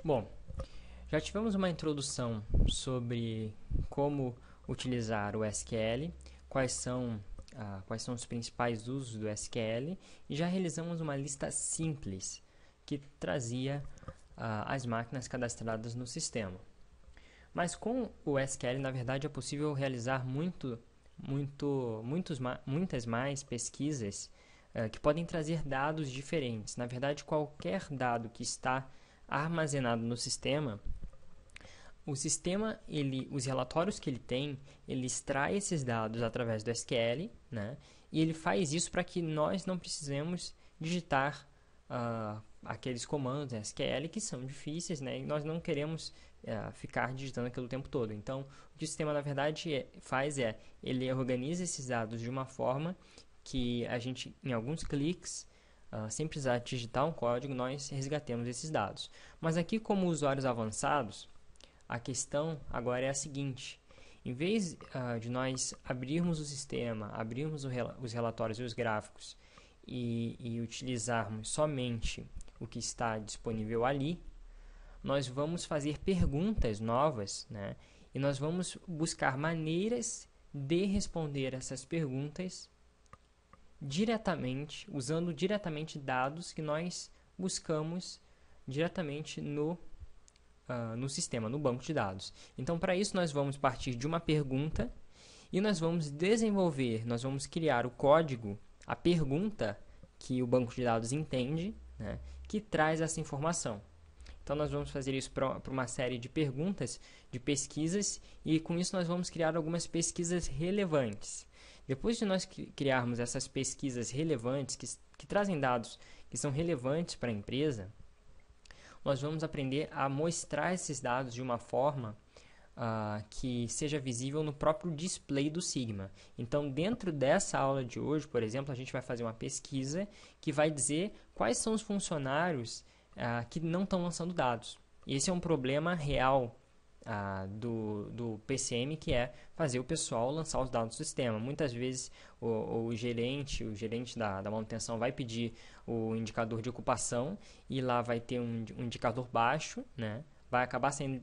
Bom, já tivemos uma introdução sobre como utilizar o SQL, quais são os principais usos do SQL, e já realizamos uma lista simples que trazia as máquinas cadastradas no sistema. Mas com o SQL, na verdade, é possível realizar muitas mais pesquisas que podem trazer dados diferentes. Na verdade, qualquer dado que está armazenado no sistema, o sistema, os relatórios que ele tem, ele extrai esses dados através do SQL, né? E ele faz isso para que nós não precisemos digitar aqueles comandos SQL que são difíceis, né? E nós não queremos ficar digitando aquilo o tempo todo. Então, o que o sistema, na verdade, ele organiza esses dados de uma forma que a gente, em alguns cliques, sem precisar digitar um código, nós resgatemos esses dados. Mas aqui, como usuários avançados, a questão agora é a seguinte: em vez de nós abrirmos o sistema, abrirmos os relatórios e os gráficos e utilizarmos somente o que está disponível ali, nós vamos fazer perguntas novas, né? E nós vamos buscar maneiras de responder essas perguntas diretamente, usando diretamente dados que nós buscamos diretamente no sistema, no banco de dados. Então, para isso, nós vamos partir de uma pergunta e nós vamos criar o código, a pergunta que o banco de dados entende, né, que traz essa informação. Então, nós vamos fazer isso para uma série de perguntas, de pesquisas, e com isso nós vamos criar algumas pesquisas relevantes. Depois de nós criarmos essas pesquisas relevantes, que trazem dados que são relevantes para a empresa, nós vamos aprender a mostrar esses dados de uma forma que seja visível no próprio display do Sigma. Então, dentro dessa aula de hoje, por exemplo, a gente vai fazer uma pesquisa que vai dizer quais são os funcionários que não estão lançando dados. E esse é um problema real do PCM, que é fazer o pessoal lançar os dados do sistema. Muitas vezes o gerente da manutenção vai pedir o indicador de ocupação e lá vai ter um indicador baixo, né? Vai acabar sendo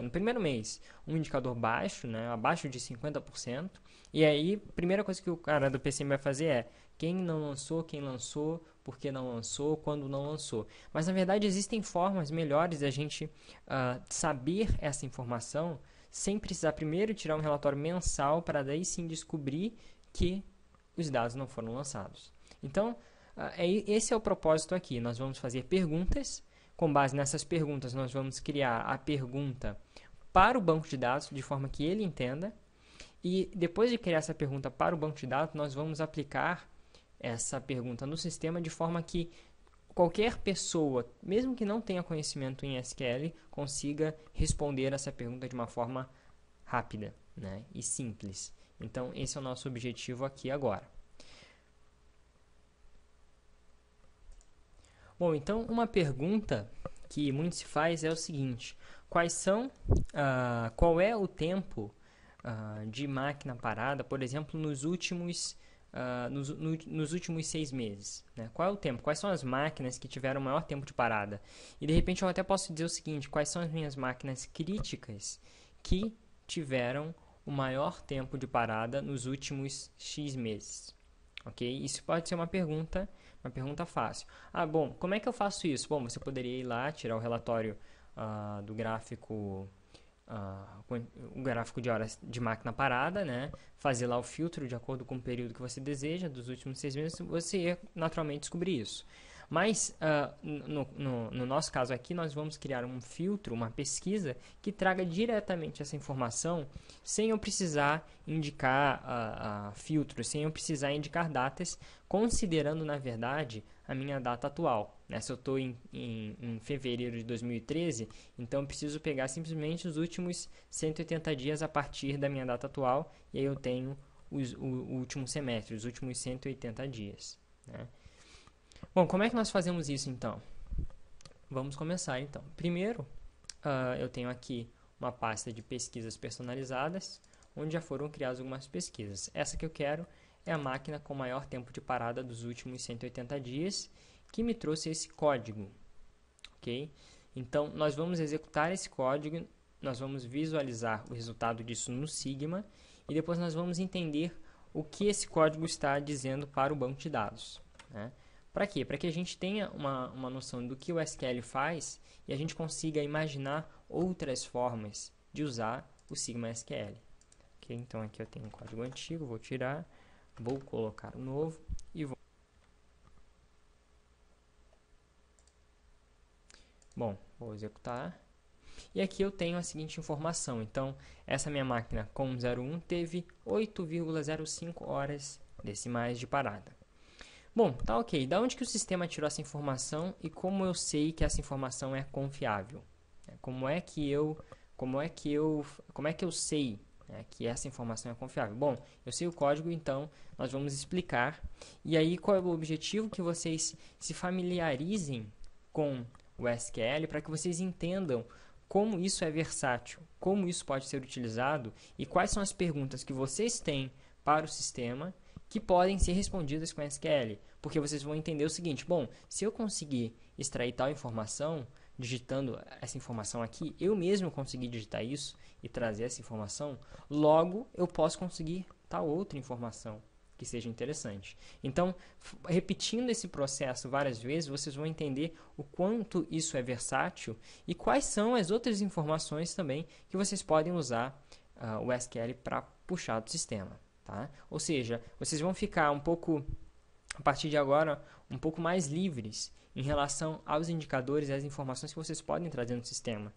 no primeiro mês, um indicador baixo, né? Abaixo de 50%. E aí, a primeira coisa que o cara do PCM vai fazer é quem não lançou, quem lançou, por que não lançou, quando não lançou. Mas, na verdade, existem formas melhores da gente saber essa informação sem precisar primeiro tirar um relatório mensal para daí sim descobrir que os dados não foram lançados. Então, esse é o propósito aqui. Nós vamos fazer perguntas. Com base nessas perguntas, nós vamos criar a pergunta para o banco de dados, de forma que ele entenda. E depois de criar essa pergunta para o banco de dados, nós vamos aplicar essa pergunta no sistema de forma que qualquer pessoa, mesmo que não tenha conhecimento em SQL, consiga responder essa pergunta de uma forma rápida, né, e simples. Então, esse é o nosso objetivo aqui agora. Bom, então uma pergunta que muito se faz é o seguinte: qual é o tempo de máquina parada, por exemplo, nos últimos 6 meses, né? Qual é o tempo? Quais são as máquinas que tiveram o maior tempo de parada? E de repente eu até posso dizer o seguinte: quais são as minhas máquinas críticas que tiveram o maior tempo de parada nos últimos X meses? Ok? Isso pode ser uma pergunta fácil. Bom, como é que eu faço isso? Bom, você poderia ir lá, tirar o relatório do gráfico, o gráfico de horas de máquina parada, né? Fazer lá o filtro de acordo com o período que você deseja, dos últimos 6 meses, você ia naturalmente descobrir isso. Mas, no nosso caso aqui, nós vamos criar um filtro, uma pesquisa, que traga diretamente essa informação, sem eu precisar indicar filtros, sem eu precisar indicar datas, considerando, na verdade, a minha data atual, né? Se eu estou em fevereiro de 2013, então eu preciso pegar simplesmente os últimos 180 dias a partir da minha data atual, e aí eu tenho o último semestre, os últimos 180 dias, né? Bom, como é que nós fazemos isso então? Vamos começar então. Primeiro, eu tenho aqui uma pasta de pesquisas personalizadas, onde já foram criadas algumas pesquisas. Essa que eu quero é a máquina com maior tempo de parada dos últimos 180 dias, que me trouxe esse código, ok? Então, nós vamos executar esse código, nós vamos visualizar o resultado disso no Sigma e depois nós vamos entender o que esse código está dizendo para o banco de dados, né? Para quê? Para que a gente tenha uma noção do que o SQL faz e a gente consiga imaginar outras formas de usar o Sigma SQL. Okay? Então, aqui eu tenho um código antigo, vou tirar, vou colocar um novo e vou... Bom, vou executar. E aqui eu tenho a seguinte informação. Então, essa minha máquina com 01 teve 8,05 horas decimais de parada. Bom, tá ok. Da onde que o sistema tirou essa informação e como eu sei que essa informação é confiável? Como é que eu sei, né, que essa informação é confiável? Bom, eu sei o código, então nós vamos explicar. E aí, qual é o objetivo? Que vocês se familiarizem com o SQL para que vocês entendam como isso é versátil, como isso pode ser utilizado e quais são as perguntas que vocês têm para o sistema que podem ser respondidas com SQL. Porque vocês vão entender o seguinte: bom, se eu conseguir extrair tal informação, digitando essa informação aqui, eu mesmo consegui digitar isso e trazer essa informação, logo eu posso conseguir tal outra informação que seja interessante. Então, repetindo esse processo várias vezes, vocês vão entender o quanto isso é versátil e quais são as outras informações também que vocês podem usar o SQL para puxar do sistema. Tá? Ou seja, vocês vão ficar um pouco, a partir de agora, um pouco mais livres em relação aos indicadores e às informações que vocês podem trazer no sistema.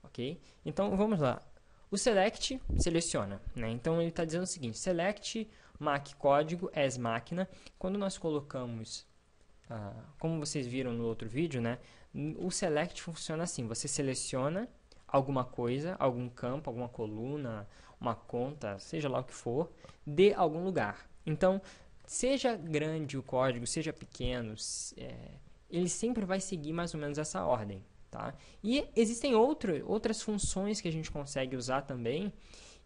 Ok? Então, vamos lá. O select seleciona, né? Então, ele está dizendo o seguinte: select mac código as máquina. Quando nós colocamos, como vocês viram no outro vídeo, né? O select funciona assim: você seleciona alguma coisa, algum campo, alguma coluna, uma conta, seja lá o que for, de algum lugar. Então, seja grande o código, seja pequeno, ele sempre vai seguir mais ou menos essa ordem. Tá? E existem outras funções que a gente consegue usar também,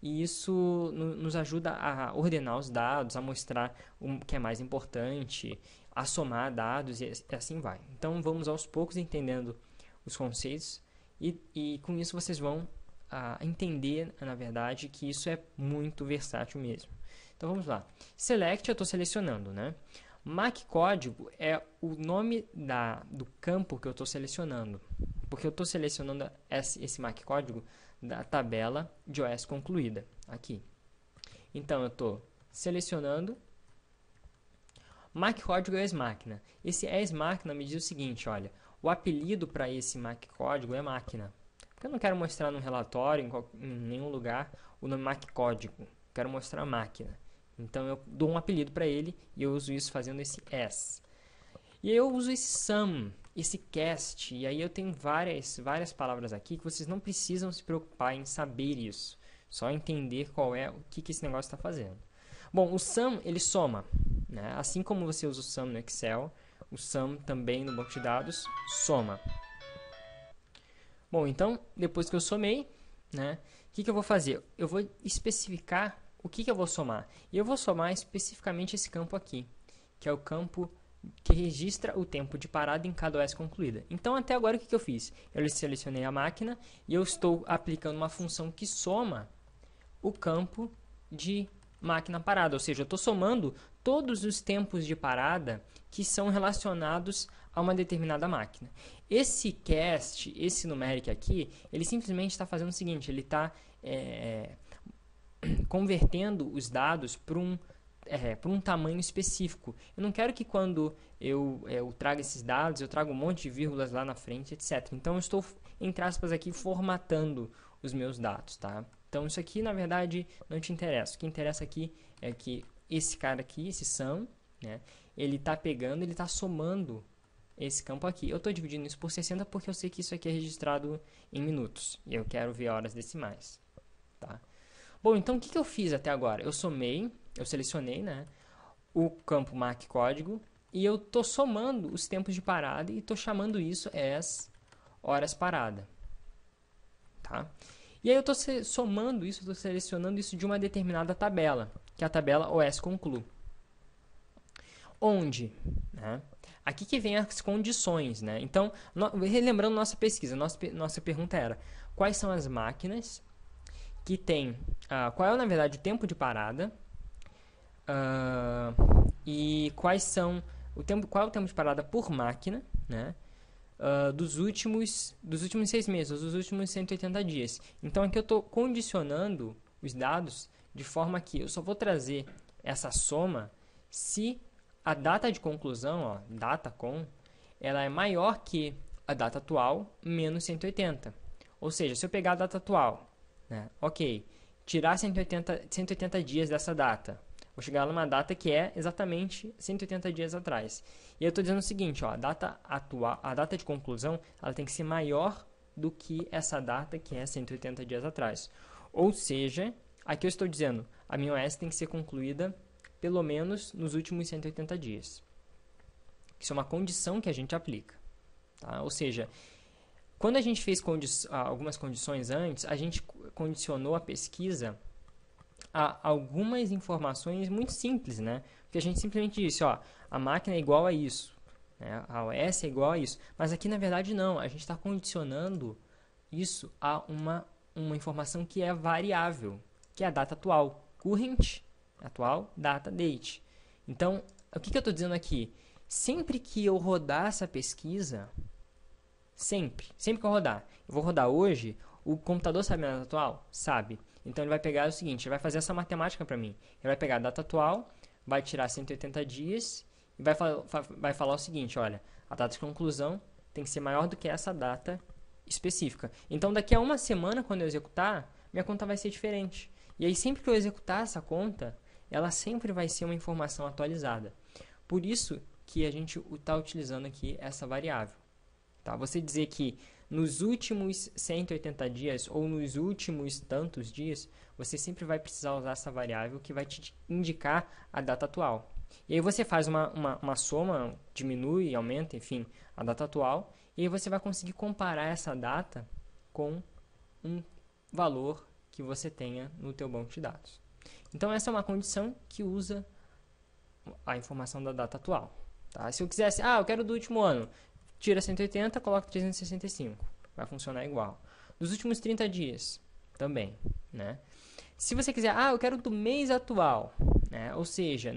e isso nos ajuda a ordenar os dados, a mostrar o que é mais importante, a somar dados e assim vai. Então, vamos aos poucos entendendo os conceitos e com isso vocês vão entender, na verdade, que isso é muito versátil mesmo. Então, vamos lá. Select, eu estou selecionando, né? Mac código é o nome do campo que eu estou selecionando, porque eu estou selecionando esse Mac código da tabela de OS concluída, aqui. Então, eu estou selecionando Mac código as máquina. Esse as máquina me diz o seguinte: olha, o apelido para esse Mac código é máquina. Porque eu não quero mostrar no relatório, em nenhum lugar, o nome Mac código. Quero mostrar máquina. Então, eu dou um apelido para ele e eu uso isso fazendo esse as. E aí eu uso esse sum, esse cast, e aí eu tenho várias palavras aqui que vocês não precisam se preocupar em saber isso. Só entender o que esse negócio está fazendo. Bom, o sum, ele soma, né? Assim como você usa o sum no Excel, o sum também no banco de dados soma. Bom, então, depois que eu somei, né, o que eu vou fazer? Eu vou especificar o que eu vou somar. E eu vou somar especificamente esse campo aqui, que é o campo que registra o tempo de parada em cada OS concluída. Então, até agora, o que eu fiz? Eu selecionei a máquina e eu estou aplicando uma função que soma o campo de máquina parada. Ou seja, eu estou somando todos os tempos de parada que são relacionados a uma determinada máquina. Esse cast, esse numeric aqui, ele simplesmente está fazendo o seguinte: ele está convertendo os dados para um tamanho específico. Eu não quero que quando eu traga esses dados, eu traga um monte de vírgulas lá na frente, etc. Então, eu estou, entre aspas, aqui formatando os meus dados, tá? Então, isso aqui, na verdade, não te interessa. O que interessa aqui é que esse cara aqui, esse sum, né, ele está pegando, ele está somando esse campo aqui. Eu estou dividindo isso por 60 porque eu sei que isso aqui é registrado em minutos. E eu quero ver horas decimais, tá? Bom, então o que eu fiz até agora? Eu selecionei, né, o campo Mac código e eu estou somando os tempos de parada e estou chamando isso as horas parada. Tá? E aí eu estou somando isso, estou selecionando isso de uma determinada tabela, que é a tabela OS conclu. Onde, né, aqui que vem as condições, né? Então, relembrando nossa pesquisa, nossa pergunta era: quais são as máquinas que têm, qual é, na verdade, o tempo de parada, e qual é o tempo de parada por máquina, né? Dos últimos 6 meses, dos últimos 180 dias. Então, aqui eu estou condicionando os dados de forma que eu só vou trazer essa soma se a data de conclusão, ó, datacon, ela é maior que a data atual menos 180. Ou seja, se eu pegar a data atual, né, ok, tirar 180 dias dessa data, vou chegar numa data que é exatamente 180 dias atrás. E eu estou dizendo o seguinte, ó, a data de conclusão, ela tem que ser maior do que essa data que é 180 dias atrás. Ou seja, aqui eu estou dizendo, a minha OS tem que ser concluída pelo menos nos últimos 180 dias. Isso é uma condição que a gente aplica. Tá? Ou seja, quando a gente fez algumas condições antes, a gente condicionou a pesquisa a algumas informações muito simples, né? Porque a gente simplesmente disse, ó, a máquina é igual a isso, né? A OS é igual a isso. Mas aqui, na verdade, não. A gente está condicionando isso a uma informação que é variável, que é a data atual. Current, atual, data, date. Então, o que eu estou dizendo aqui? Sempre que eu rodar essa pesquisa, sempre que eu rodar, eu vou rodar hoje, o computador sabe a data atual? Sabe. Então, ele vai pegar o seguinte, ele vai fazer essa matemática para mim. Ele vai pegar a data atual, vai tirar 180 dias e vai falar o seguinte, olha, a data de conclusão tem que ser maior do que essa data específica. Então, daqui a uma semana, quando eu executar, minha conta vai ser diferente. E aí, sempre que eu executar essa conta, ela sempre vai ser uma informação atualizada. Por isso que a gente está utilizando aqui essa variável. Tá? Você dizer que nos últimos 180 dias ou nos últimos tantos dias, você sempre vai precisar usar essa variável que vai te indicar a data atual. E aí você faz uma soma, diminui, aumenta, enfim, a data atual, e aí você vai conseguir comparar essa data com um valor que você tenha no teu banco de dados. Então, essa é uma condição que usa a informação da data atual. Tá? Se eu quisesse, eu quero do último ano, tira 180, coloca 365. Vai funcionar igual. Dos últimos 30 dias, também. Né? Se você quiser, eu quero do mês atual. Né? Ou seja,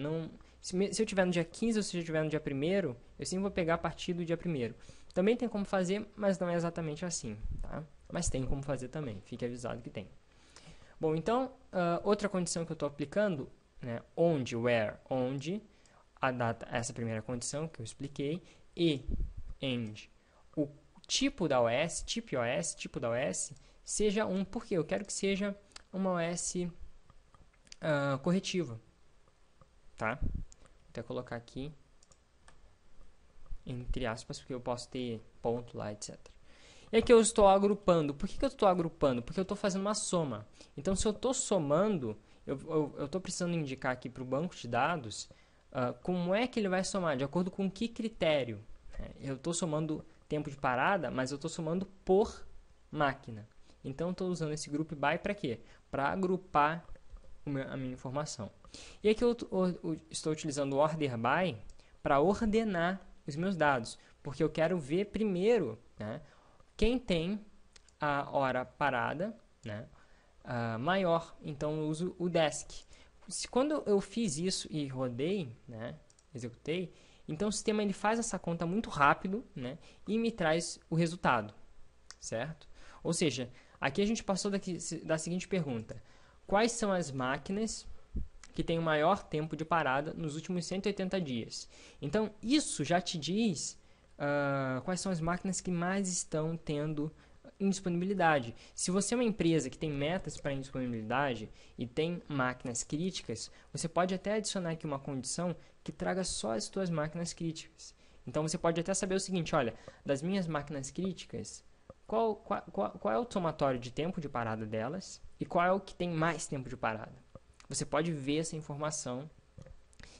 se eu tiver no dia 15 ou se eu tiver no dia 1º, eu sempre vou pegar a partir do dia 1º. Também tem como fazer, mas não é exatamente assim. Tá? Mas tem como fazer também. Fique avisado que tem. Bom, então, outra condição que eu estou aplicando, né, onde, a data, essa primeira condição que eu expliquei, e o tipo da OS, tipo da OS, seja porque eu quero que seja uma OS corretiva. Tá? Vou até colocar aqui, entre aspas, porque eu posso ter ponto lá, etc. E aqui eu estou agrupando. Por que eu estou agrupando? Porque eu estou fazendo uma soma. Então, se eu estou somando, eu estou precisando indicar aqui para o banco de dados como é que ele vai somar, de acordo com que critério. Eu estou somando tempo de parada, mas eu estou somando por máquina. Então, eu estou usando esse group by para quê? Para agrupar a minha informação. E aqui eu estou utilizando o order by para ordenar os meus dados, porque eu quero ver primeiro, né, quem tem a hora parada, né, maior. Então, eu uso o desk. Quando eu fiz isso e rodei, né, executei, então o sistema ele faz essa conta muito rápido, né, e me traz o resultado, certo? Ou seja, aqui a gente passou da seguinte pergunta: quais são as máquinas que têm o maior tempo de parada nos últimos 180 dias? Então, isso já te diz quais são as máquinas que mais estão tendo indisponibilidade. Se você é uma empresa que tem metas para indisponibilidade e tem máquinas críticas, você pode até adicionar aqui uma condição que traga só as suas máquinas críticas. Então, você pode até saber o seguinte, olha, das minhas máquinas críticas, qual é o somatório de tempo de parada delas e qual é o que tem mais tempo de parada. Você pode ver essa informação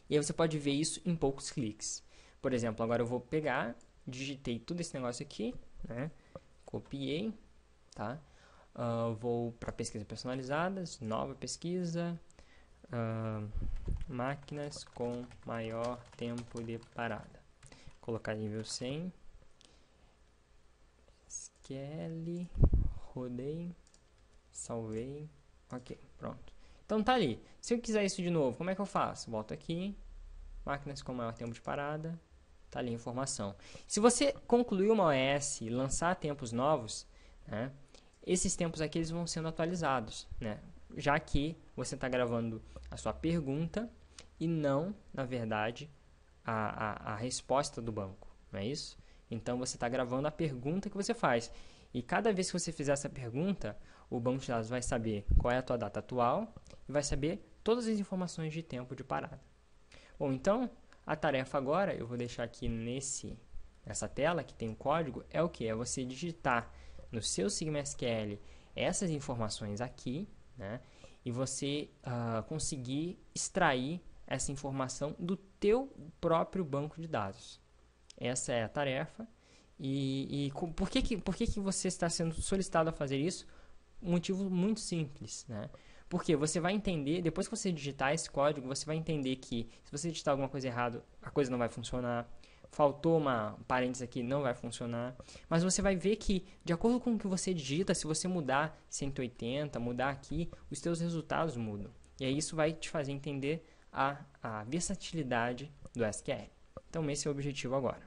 e aí você pode ver isso em poucos cliques. Por exemplo, agora eu vou pegar, digitei tudo esse negócio aqui, né? Copiei, tá? Vou para pesquisa personalizadas, nova pesquisa, máquinas com maior tempo de parada. colocar nível 100, SQL, rodei, salvei, ok, pronto. Então tá ali. Se eu quiser isso de novo, como é que eu faço? Volto aqui, máquinas com maior tempo de parada, tá ali a informação. Se você concluir uma OS e lançar tempos novos, né, esses tempos aqui eles vão sendo atualizados, né, já que você está gravando a sua pergunta e não, na verdade, a resposta do banco, não é isso? Então, você está gravando a pergunta que você faz. E cada vez que você fizer essa pergunta, o banco de dados vai saber qual é a tua data atual e vai saber todas as informações de tempo de parada. Bom, então, a tarefa agora, eu vou deixar aqui nessa tela que tem o código, é o que? É você digitar no seu Sigma SQL essas informações aqui, né? E você conseguir extrair essa informação do teu próprio banco de dados. Essa é a tarefa. E por que você está sendo solicitado a fazer isso? Um motivo muito simples, né? Porque você vai entender, depois que você digitar esse código, você vai entender que se você digitar alguma coisa errada, a coisa não vai funcionar. Faltou uma parênteses aqui, não vai funcionar. Mas você vai ver que, de acordo com o que você digita, se você mudar 180, mudar aqui, os seus resultados mudam. E aí isso vai te fazer entender a versatilidade do SQL. Então, esse é o objetivo agora.